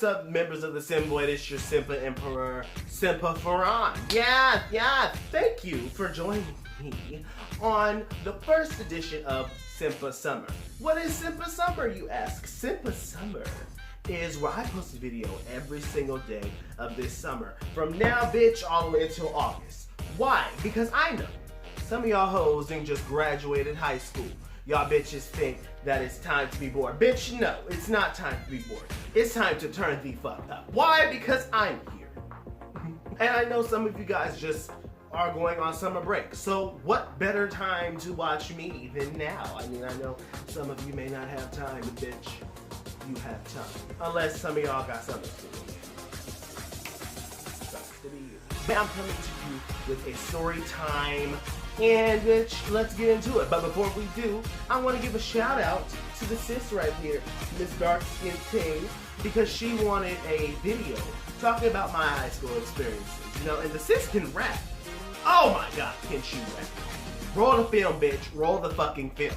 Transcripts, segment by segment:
up, members of the Symboid? It's your Sympa Emperor, Sympa Farhan. Yeah, thank you for joining me on the first edition of Sympa Summer. What is Sympa Summer, you ask? Sympa Summer is where I post a video every single day of this summer. From now, bitch, all the way until August. Why? Because I know some of y'all hoes ain't just graduated high school. Y'all bitches think that it's time to be bored. Bitch, no, it's not time to be bored. It's time to turn the fuck up. Why? Because I'm here. And I know some of you guys just are going on summer break. So what better time to watch me than now? I mean, I know some of you may not have time, but bitch, you have time. Unless some of y'all got something to do. Sucks to be you. I'm coming to you with a story time. And bitch, let's get into it. But before we do, I want to give a shout out to the sis right here, Miss Dark Skin Ting, because she wanted a video talking about my high school experiences. You know, and the sis can rap. Oh my god, can she rap? Roll the film, bitch. Roll the fucking film.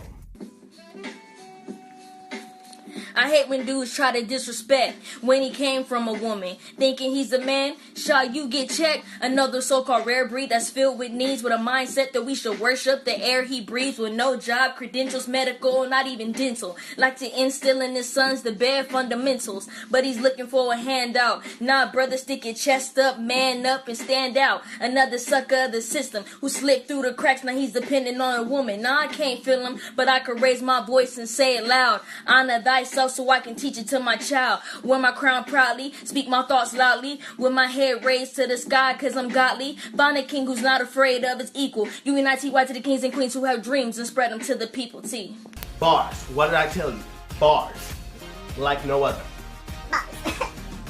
I hate when dudes try to disrespect when he came from a woman. Thinking he's a man, shall you get checked? Another so-called rare breed that's filled with needs, with a mindset that we should worship the air he breathes, with no job, credentials, medical, not even dental. Like to instill in his sons the bare fundamentals, but he's looking for a handout. Nah, brother, stick your chest up, man up, and stand out. Another sucker of the system who slipped through the cracks, now he's dependent on a woman. Nah, I can't feel him, but I could raise my voice and say it loud. Honor thyself so I can teach it to my child. Wear my crown proudly, speak my thoughts loudly, with my head raised to the sky cause I'm godly. Find a king who's not afraid of his equal. UNITY to the kings and queens who have dreams and spread them to the people. T. Bars. What did I tell you? Bars. Like no other.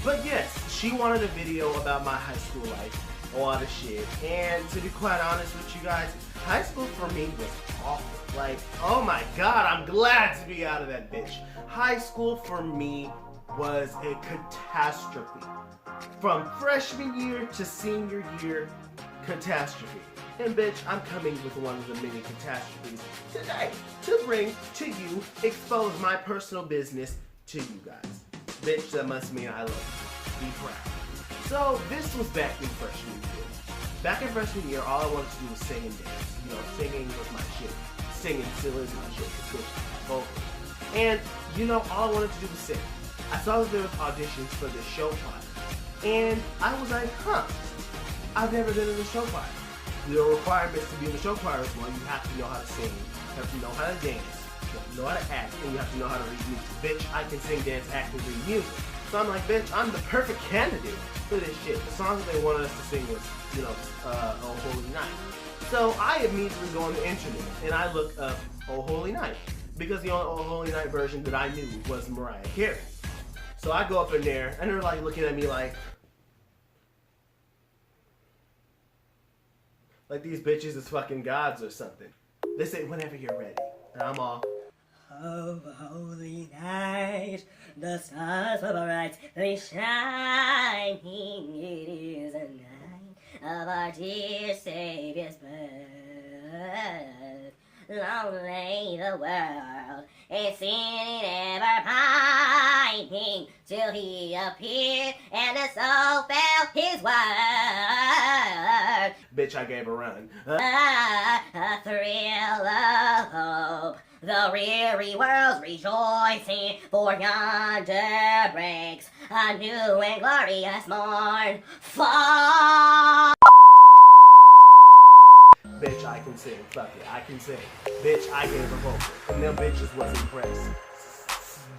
But yes, she wanted a video about my high school life, a lot of shit. And to be quite honest with you guys, high school for me was awful. Like, oh my god, I'm glad to be out of that bitch. High school for me was a catastrophe. From freshman year to senior year, catastrophe. And bitch, I'm coming with one of the many catastrophes today to bring to you, expose my personal business to you guys. Bitch, that must mean I love you. Be proud. So this was back in freshman year. Back in freshman year, all I wanted to do was sing and dance. You know, singing was my shit. Singing still is my shit. Switch vocal. And you know, all I wanted to do was sing. I saw that there was auditions for this show choir. And I was like, I've never been in a show choir. The requirements to be in the show choir is one, you have to know how to sing, you have to know how to dance, you have to know how to act, and you have to know how to read music. Bitch, I can sing, dance, act, and read music. So I'm like, bitch, I'm the perfect candidate for this shit. The songs that they wanted us to sing was, you know, Oh Holy Night. So I immediately go on the internet and I look up Oh Holy Night, because the only Oh Holy Night version that I knew was Mariah Carey. So I go up in there and they're like looking at me like these bitches is fucking gods or something. They say, whenever you're ready. And I'm all, oh, holy night, the stars are bright, they shining, it is a night of our dear Savior's birth. Long lay the world, its sin ever pining, till he appeared, and the soul felt his word. bitch, I gave a run. A thrill of hope, the weary world's rejoicing, for yonder breaks a new and glorious morn. Fall. Bitch, I can sing. Fuck it, I can sing. Bitch, I gave a vocal. And them bitches was impressed.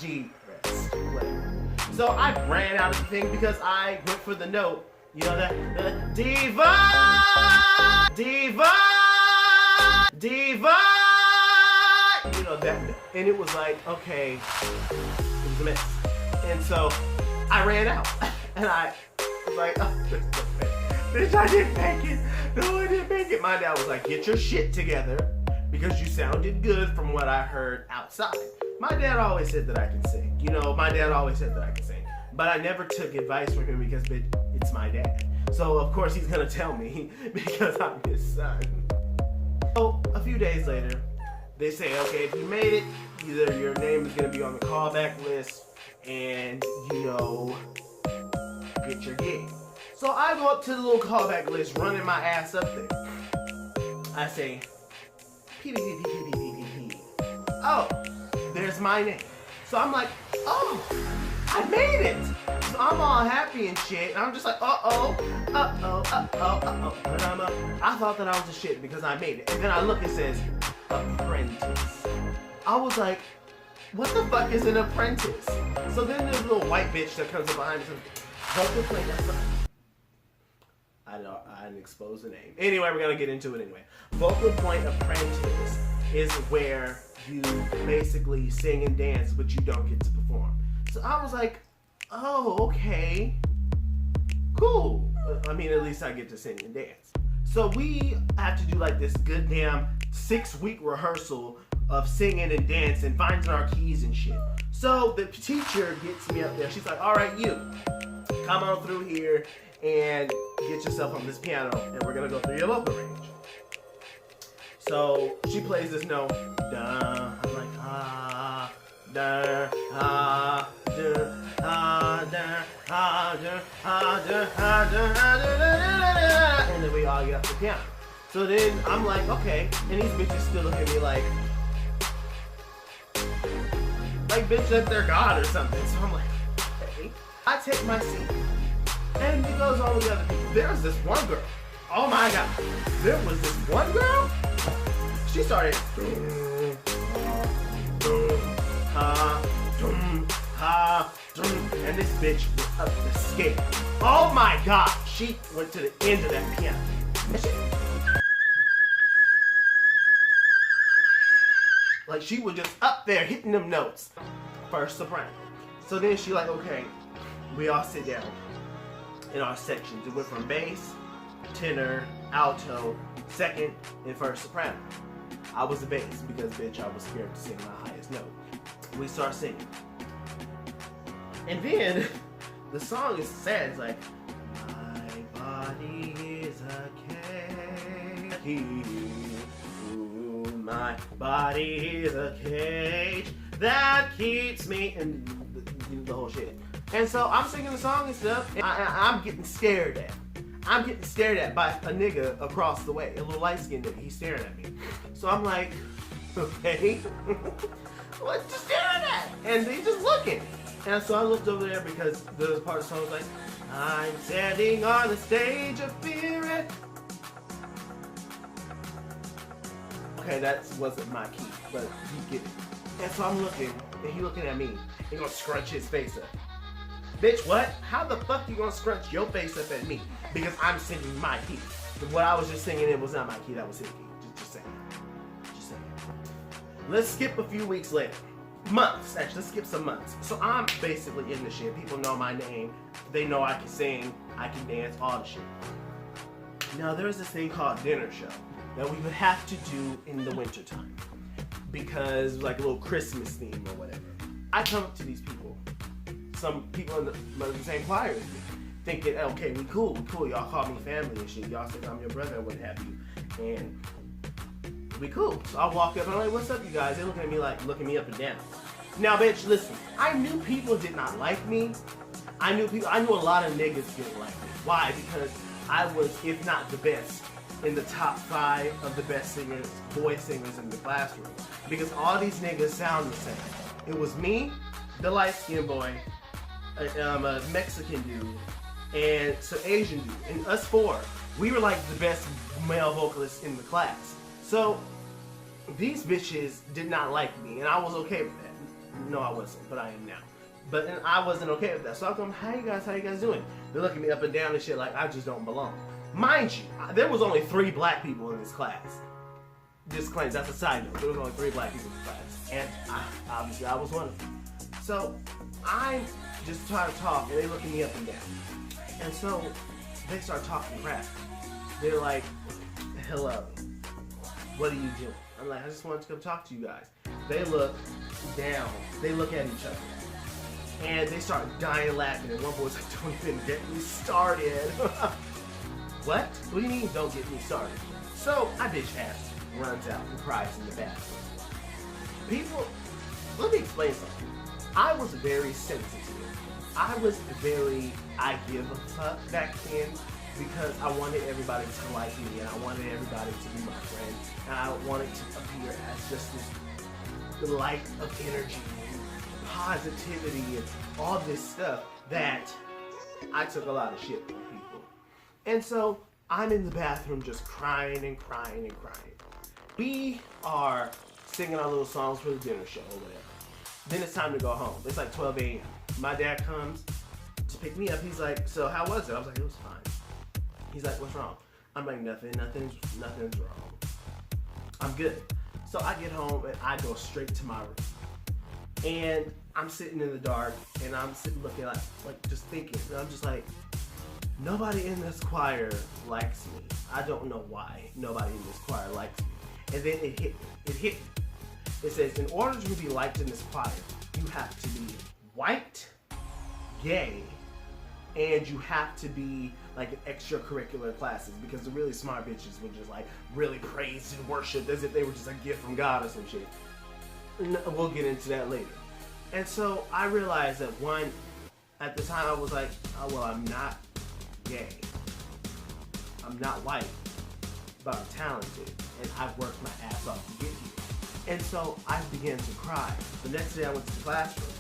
G-pressed. Whatever. So I ran out of the thing because I went for the note. You know that? The diva! Diva! Diva! You know that note. And it was like, okay, it was a mess. And so I ran out. And I was like, oh, bitch, I didn't make it. No, I didn't make it. My dad was like, get your shit together because you sounded good from what I heard outside. My dad always said that I can sing. You know, my dad always said that I can sing. But I never took advice from him because it's my dad. So, of course, he's going to tell me because I'm his son. So, a few days later, they say, okay, if you made it, either your name is going to be on the callback list and, you know, get your gig. So I go up to the little callback list, running my ass up there. I say, P. Oh, there's my name. So I'm like, oh, I made it. So I'm all happy and shit. And I'm just like, uh-oh. And I thought that I was a shit because I made it. And then I look, it says, apprentice. I was like, what the fuck is an apprentice? So then there's a little white bitch that comes up behind me and says, I didn't expose the name. Anyway, we're gonna get into it anyway. Vocal point apprentice is where you basically sing and dance, but you don't get to perform. So I was like, oh, okay, cool. I mean, at least I get to sing and dance. So we have to do like this good damn 6-week rehearsal of singing and dancing, finding our keys and shit. So the teacher gets me up there. She's like, all right, you, come on through here and get yourself on this piano, and we're gonna go through your vocal range. So she plays this note, da. I'm like, ah, da, ah, da, ah, da, ah, da, ah, da, ah, da, ah, da, and then we all get up the piano. So then I'm like, okay, and these bitches still look at me like bitch, that they're God or something. So I'm like, okay. I take my seat, and it goes all the other people. There's this one girl. Oh my God. There was this one girl. She started, and this bitch was up the scale. Oh my God. She went to the end of that piano. Like, she was just up there hitting them notes. First soprano. So then she like, okay, we all sit down in our sections. It went from bass, tenor, alto, second, and first soprano. I was the bass because, bitch, I was scared to sing my highest note. We start singing. And then the song is sad. It's like, my body is a cage. My body is a cage that keeps me, and the whole shit. And so I'm singing the song and stuff, and I'm getting stared at. I'm getting stared at by a nigga across the way, a little light-skinned nigga. He's staring at me. So I'm like, okay, what you staring at? And they just looking. And so I looked over there because the part of the song was like, I'm standing on the stage of fear and... Okay, that wasn't my key, but you get it. And so I'm looking, and he looking at me. He gonna scrunch his face up. Bitch, what? How the fuck you gonna scrunch your face up at me? Because I'm singing my key. What I was just singing, it was not my key, that was his key. Just saying. Just saying. Let's skip a few weeks later. Months, actually, let's skip some months. So I'm basically in the shit. People know my name. They know I can sing, I can dance, all the shit. Now there's this thing called dinner show that we would have to do in the winter time because like a little Christmas theme or whatever. I come up to these people, some people in the same choir as me, thinking, okay, we cool, y'all call me family and shit, y'all think I'm your brother and what have you, and we cool. So I walk up and I'm like, what's up you guys? They're looking at me like, looking me up and down. Now bitch, listen, I knew people did not like me. I knew a lot of niggas didn't like me. Why? Because I was, if not the best, in the top 5 of the best singers, boy singers in the classroom. Because all these niggas sound the same. It was me, the light-skinned boy, a Mexican dude, and some Asian dude. And us 4, we were like the best male vocalists in the class. So these bitches did not like me, and I was okay with that. No, I wasn't, but I am now. But I wasn't okay with that. So I come, hey guys, how you guys doing? They're looking me up and down and shit like I just don't belong. Mind you, there was only 3 black people in this class. Disclaimer, that's a side note. There was only 3 black people in the class. And obviously I was one of them. So I'm just trying to talk and they looking me up and down. And so they start talking crap. They're like, hello, what are you doing? I'm like, I just wanted to come talk to you guys. They look down. They look at each other. And they start dying laughing. And one boy's like, don't even get me started. What? What do you mean don't get me started? So I bitch ass runs out and cries in the bathroom. People, let me explain something. I was very sensitive I was very I give a fuck back then because I wanted everybody to like me and I wanted everybody to be my friend and I wanted to appear as just this light of energy and positivity and all this stuff that I took a lot of shit from people. And so I'm in the bathroom just crying and crying and crying. We are singing our little songs for the dinner show or whatever. Then it's time to go home. It's like 12 a.m. My dad comes to pick me up. He's like, so how was it? I was like, it was fine. He's like, what's wrong? I'm like, nothing's wrong. I'm good. So I get home and I go straight to my room. And I'm sitting in the dark and I'm sitting looking like just thinking. And I'm just like, nobody in this choir likes me. I don't know why nobody in this choir likes me. And then it hit me. It says, in order to be liked in this choir, you have to be white, gay, and you have to be like in extracurricular classes because the really smart bitches would just like really praise and worship as if they were just a gift from God or some shit. We'll get into that later. And so I realized that at the time I was like, oh, well, I'm not gay. I'm not white, but I'm talented and I've worked my ass off to get here. And so I began to cry. The next day I went to the classroom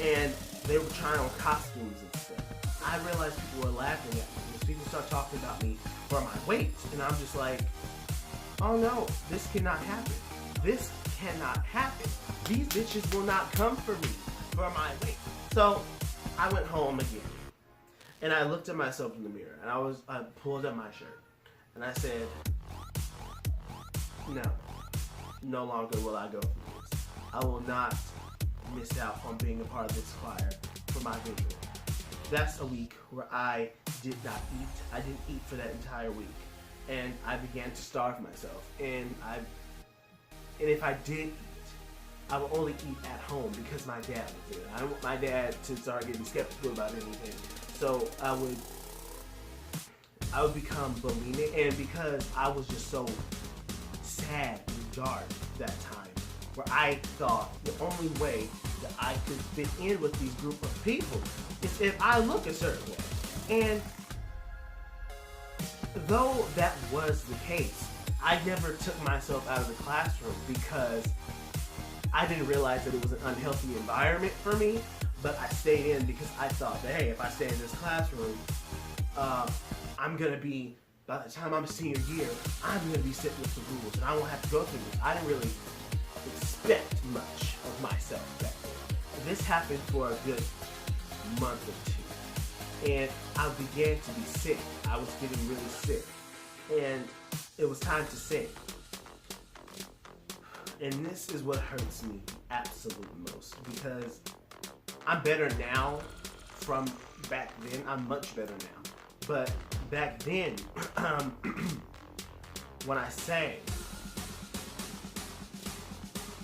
and they were trying on costumes and stuff. I realized people were laughing at me because people start talking about me for my weight. And I'm just like, oh no, this cannot happen. This cannot happen. These bitches will not come for me for my weight. So I went home again and I looked at myself in the mirror and I pulled up my shirt and I said, no longer will I go through this. I will not miss out on being a part of this choir for my video. That's a week where I did not eat. I didn't eat for that entire week. And I began to starve myself. And if I did eat, I would only eat at home because my dad was there. I don't want my dad to start getting skeptical about anything. So I would become bulimic, and because I was just so sad and dark that time, where I thought the only way that I could fit in with these group of people is if I look a certain way. And though that was the case, I never took myself out of the classroom because I didn't realize that it was an unhealthy environment for me, but I stayed in because I thought that, hey, if I stay in this classroom, I'm gonna be, by the time I'm a senior year, I'm gonna be sitting with the rules and I won't have to go through this. I didn't really expect much of myself back then. This happened for a good month or two. And I began to be sick. I was getting really sick. And it was time to sing. And this is what hurts me absolutely most, because I'm better now from back then. I'm much better now. But back then, when I sang,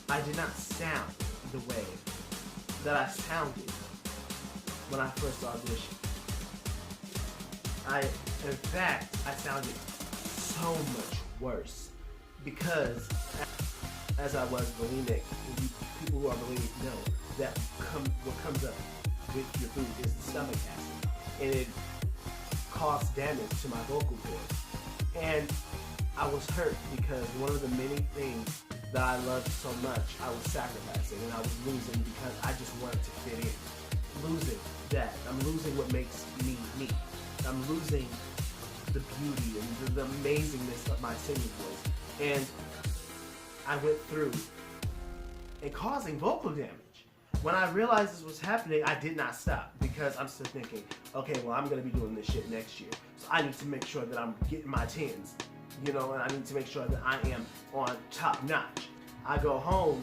I did not sound the way that I sounded when I first auditioned. In fact, I sounded so much worse because as I was bulimic, people who are bulimic know that what comes up with your food is the stomach acid, and it caused damage to my vocal cords. And I was hurt because one of the many things that I loved so much, I was sacrificing and I was losing because I just wanted to fit in. Losing that. I'm losing what makes me me. I'm losing the beauty and the amazingness of my singing voice. And I went through and causing vocal damage. When I realized this was happening, I did not stop because I'm still thinking, okay, well, I'm going to be doing this shit next year. So I need to make sure that I'm getting my 10s, you know, and I need to make sure that I am on top notch. I go home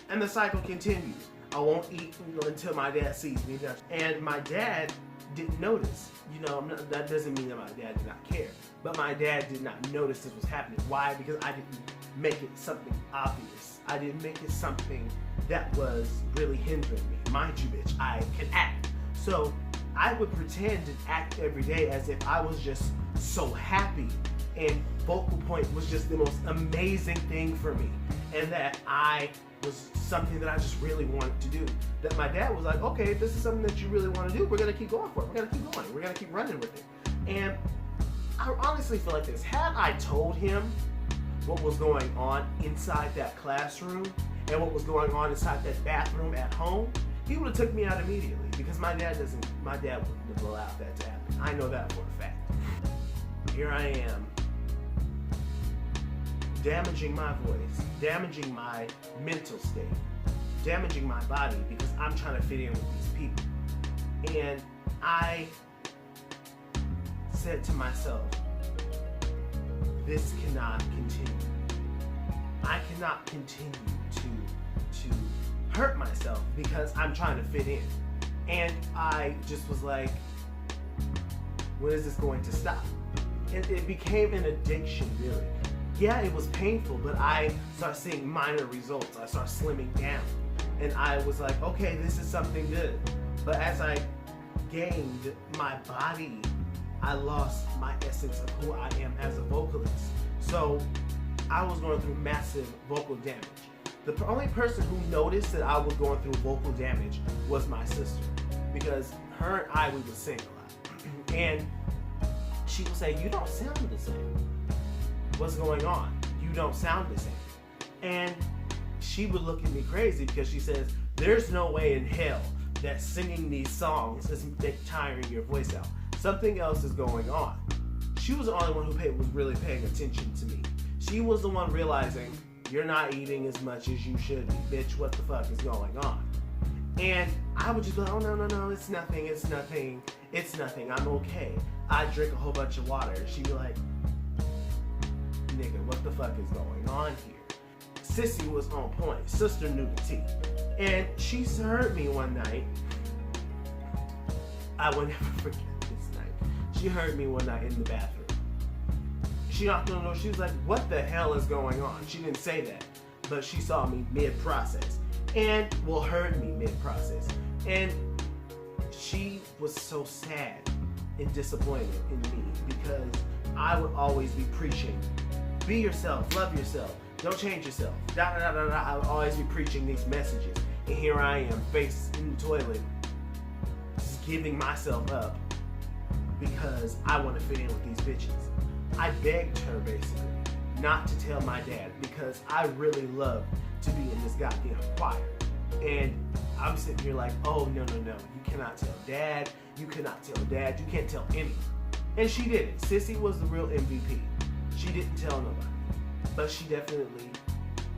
and the cycle continues. I won't eat until my dad sees me. And my dad didn't notice. You know, that doesn't mean that my dad did not care. But my dad did not notice this was happening. Why? Because I didn't make it something obvious. I didn't make it something that was really hindering me. Mind you, bitch, I can act. So I would pretend and act every day as if I was just so happy and vocal point was just the most amazing thing for me. and that I was something that I just really wanted to do. That my dad was like, okay, if this is something that you really want to do, we're gonna keep going for it. We're gonna keep going. We're gonna keep running with it. And I honestly feel like this. Had I told him what was going on inside that classroom and what was going on inside that bathroom at home, he would have took me out immediately, because my dad wouldn't have allowed that to happen. I know that for a fact. Here I am, damaging my voice, damaging my mental state, damaging my body because I'm trying to fit in with these people. And I said to myself, this cannot continue. I cannot continue to hurt myself because I'm trying to fit in. And I just was like, when is this going to stop? And it became an addiction, really. Yeah, it was painful, but I started seeing minor results. I started slimming down. And I was like, okay, this is something good. But as I gained my body, I lost my essence of who I am as a vocalist. So I was going through massive vocal damage. The only person who noticed that I was going through vocal damage was my sister, because her and I, we would sing a lot. And she would say, you don't sound the same. What's going on? You don't sound the same. And she would look at me crazy because she says, there's no way in hell that singing these songs is tiring your voice out. Something else is going on. She was the only one who was really paying attention to me. She was the one realizing, you're not eating as much as you should be. Bitch, what the fuck is going on? And I would just be like, oh, no, it's nothing, I'm okay. I'd drink a whole bunch of water. She'd be like, nigga, what the fuck is going on here? Sissy was on point. Sister knew the tea. And she heard me one night. I will never forget this night. She heard me one night in the bathroom. She knocked on the door. She was like, what the hell is going on? She didn't say that, but she saw me mid-process. And, well, heard me mid-process. And she was so sad and disappointed in me because I would always be preaching, be yourself, love yourself, don't change yourself, I would always be preaching these messages. And here I am, face in the toilet, just giving myself up because I want to fit in with these bitches. I begged her, basically, not to tell my dad because I really love to be in this goddamn choir. And I'm sitting here like, oh, no, you cannot tell dad, you cannot tell dad, you can't tell anyone. And she didn't. Sissy was the real MVP. She didn't tell nobody. But she definitely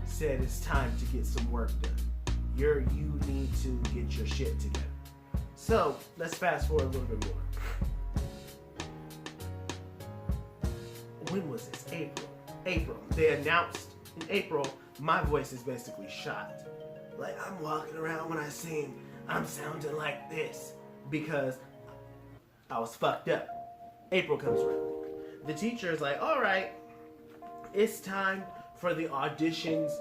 said it's time to get some work done. You need to get your shit together. So, let's fast forward a little bit more. When was this? April. They announced in April, my voice is basically shot. Like, I'm walking around when I sing, I'm sounding like this because I was fucked up. April comes around. The teacher is like, all right, it's time for the auditions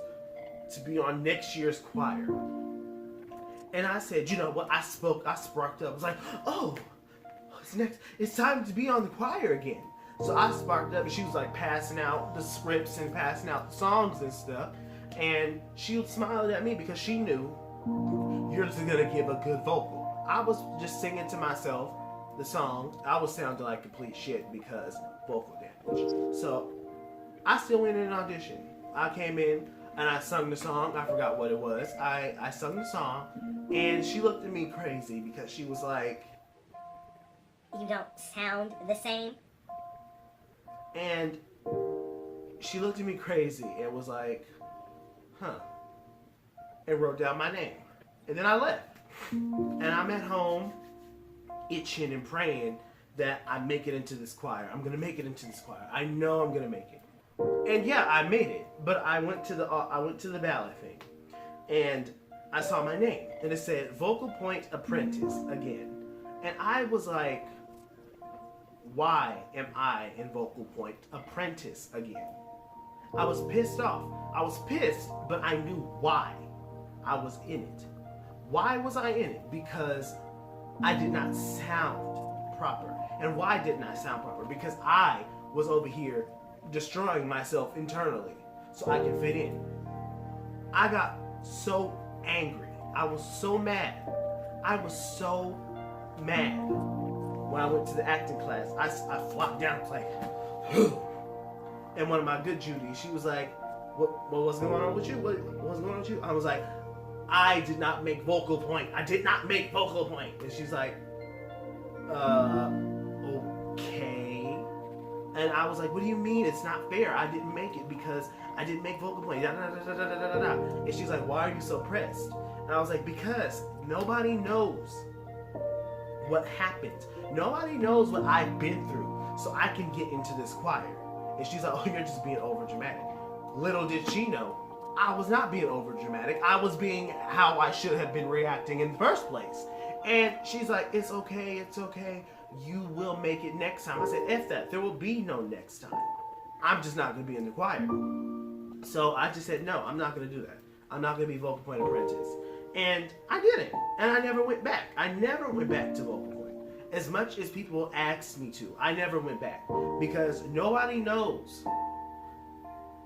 to be on next year's choir. And I said, you know what? I sparked up. I was like, oh, it's time to be on the choir again. So I sparked up and she was like passing out the scripts and passing out the songs and stuff. And she smiled at me because she knew you're just gonna give a good vocal. I was just singing to myself the song. I was sounding like complete shit because vocal damage. So I still went in an audition. I came in and I sung the song. I forgot what it was. I sung the song and she looked at me crazy because she was like, you don't sound the same. And she looked at me crazy and was like, huh, and wrote down my name. And then I left. And I'm at home itching and praying that I make it into this choir. I'm gonna make it into this choir. I know I'm gonna make it. And yeah, I made it. But I went to the ballot thing and I saw my name and it said Vocal Point Apprentice again. And I was like, why am I in Vocal Point Apprentice again? I was pissed off. I was pissed, but I knew why I was in it. Why was I in it? Because I did not sound proper. And why didn't I sound proper? Because I was over here destroying myself internally so I can fit in. I got so angry. I was so mad. I was so mad when I went to the acting class. I flopped down like, and one of my good Judy, she was like, what was going on with you? What was going on with you? I was like, I did not make vocal point. I did not make vocal point. And she's like, okay. And I was like, what do you mean? It's not fair. I didn't make it because I didn't make vocal point. Da, da, da, da, da, da, da. And she's like, why are you so pressed? And I was like, because nobody knows what happened. Nobody knows what I've been through, so I can get into this choir. And she's like, oh, you're just being over dramatic. Little did she know, I was not being over dramatic. I was being how I should have been reacting in the first place. And she's like, it's okay, it's okay. You will make it next time. I said, F that. There will be no next time. I'm just not going to be in the choir. So I just said, no, I'm not going to do that. I'm not going to be vocal point apprentice. And I didn't. And I never went back. I never went back to vocal point. As much as people asked me to, I never went back. Because nobody knows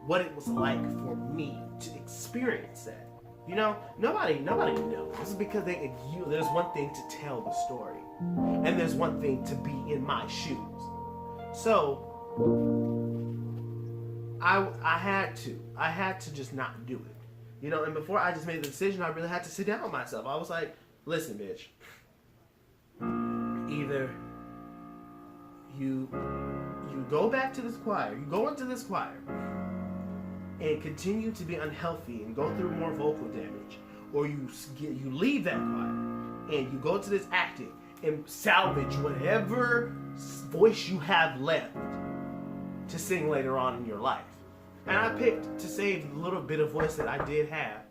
what it was like for me to experience that. You know, nobody knows. This is because there's one thing to tell the story, and there's one thing to be in my shoes. So I had to just not do it. You know, and before I just made the decision, I really had to sit down with myself. I was like, listen, bitch. Either you go back to this choir, you go into this choir, and continue to be unhealthy and go through more vocal damage, or you leave that choir and you go to this acting and salvage whatever voice you have left to sing later on in your life. And I picked to save the little bit of voice that I did have.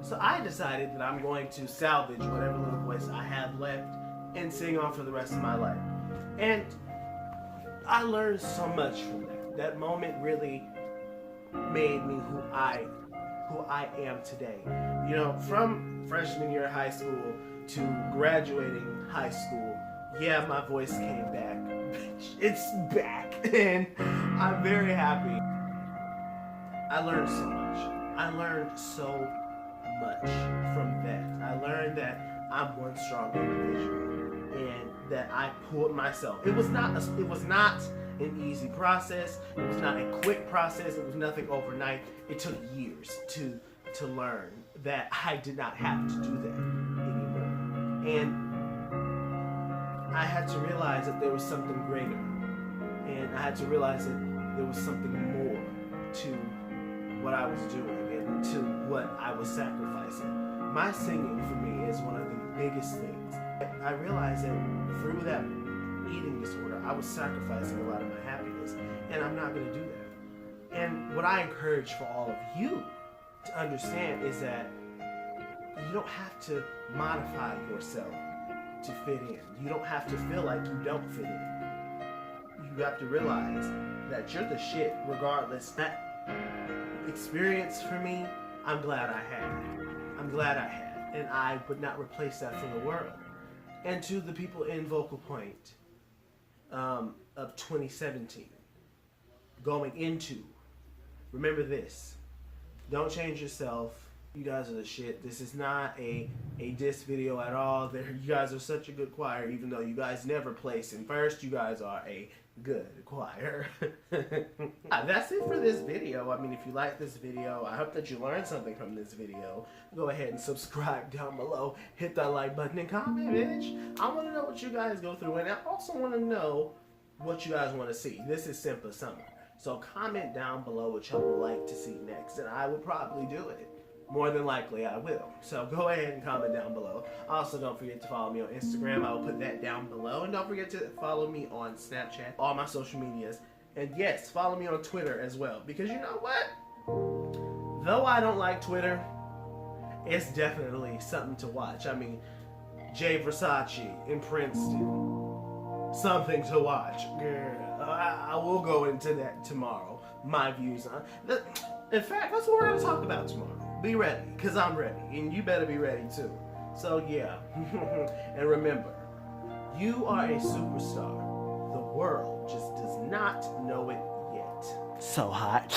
So I decided that I'm going to salvage whatever little voice I have left and sing on for the rest of my life. And I learned so much from that. That moment really made me who I am today. You know, from freshman year of high school to graduating high school, yeah, my voice came back. It's back, and I'm very happy. I learned so much. I learned so much from that. I learned that I'm one strong individual, and that I pulled myself. It was not an easy process. It was not a quick process. It was nothing overnight. It took years to learn that I did not have to do that anymore. And I had to realize that there was something greater. And I had to realize that there was something more to what I was doing and to what I was sacrificing. My singing for me is one of the biggest things. I realized that through that eating disorder, I was sacrificing a lot of my happiness, and I'm not going to do that. And what I encourage for all of you to understand is that you don't have to modify yourself to fit in. You don't have to feel like you don't fit in. You have to realize that you're the shit regardless. That experience for me, I'm glad I had. I'm glad I had, and I would not replace that for the world. And to the people in Vocal Point of 2017, going into, remember this, don't change yourself. You guys are the shit. This is not a diss video at all. You guys are such a good choir, even though you guys never place in first. You guys are a good choir. That's it for this video. I mean, if you like this video, I hope that you learned something from this video. Go ahead and subscribe down below. Hit that like button and comment, bitch. I want to know what you guys go through, and I also want to know what you guys want to see. This is Sympa Summer. So comment down below what y'all would like to see next, and I will probably do it. More than likely, I will. So go ahead and comment down below. Also, don't forget to follow me on Instagram. I will put that down below. And don't forget to follow me on Snapchat, all my social medias. And yes, follow me on Twitter as well. Because you know what? Though I don't like Twitter, it's definitely something to watch. I mean, Jay Versace in Princeton. Something to watch. Girl, I will go into that tomorrow. My views on that. In fact, that's what we're going to talk about tomorrow. Be ready, because I'm ready, and you better be ready too. So yeah, and remember, you are a superstar. The world just does not know it yet. So hot.